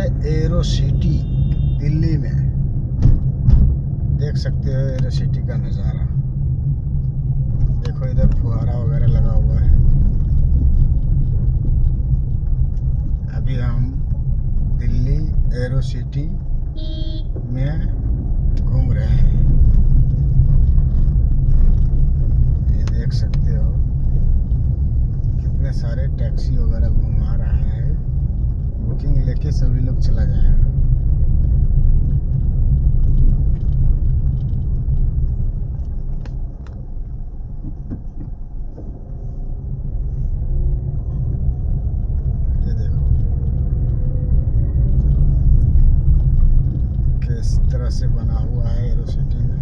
Arrow city Delhi में। देख सकते हो एरो सिटी का नज़ारा। देखो इधर फुहारा वगैरह लगा हुआ है। अभी हम दिल्ली एरो सिटी में घूम रहे हैं। ये देख सकते हो कितने सारे टैक्सी वगैरह घुमा रहा है। बुकिंग लेके सभी लोग चला जाएगा। ये देखो किस तरह से बना हुआ है एरो सिटी।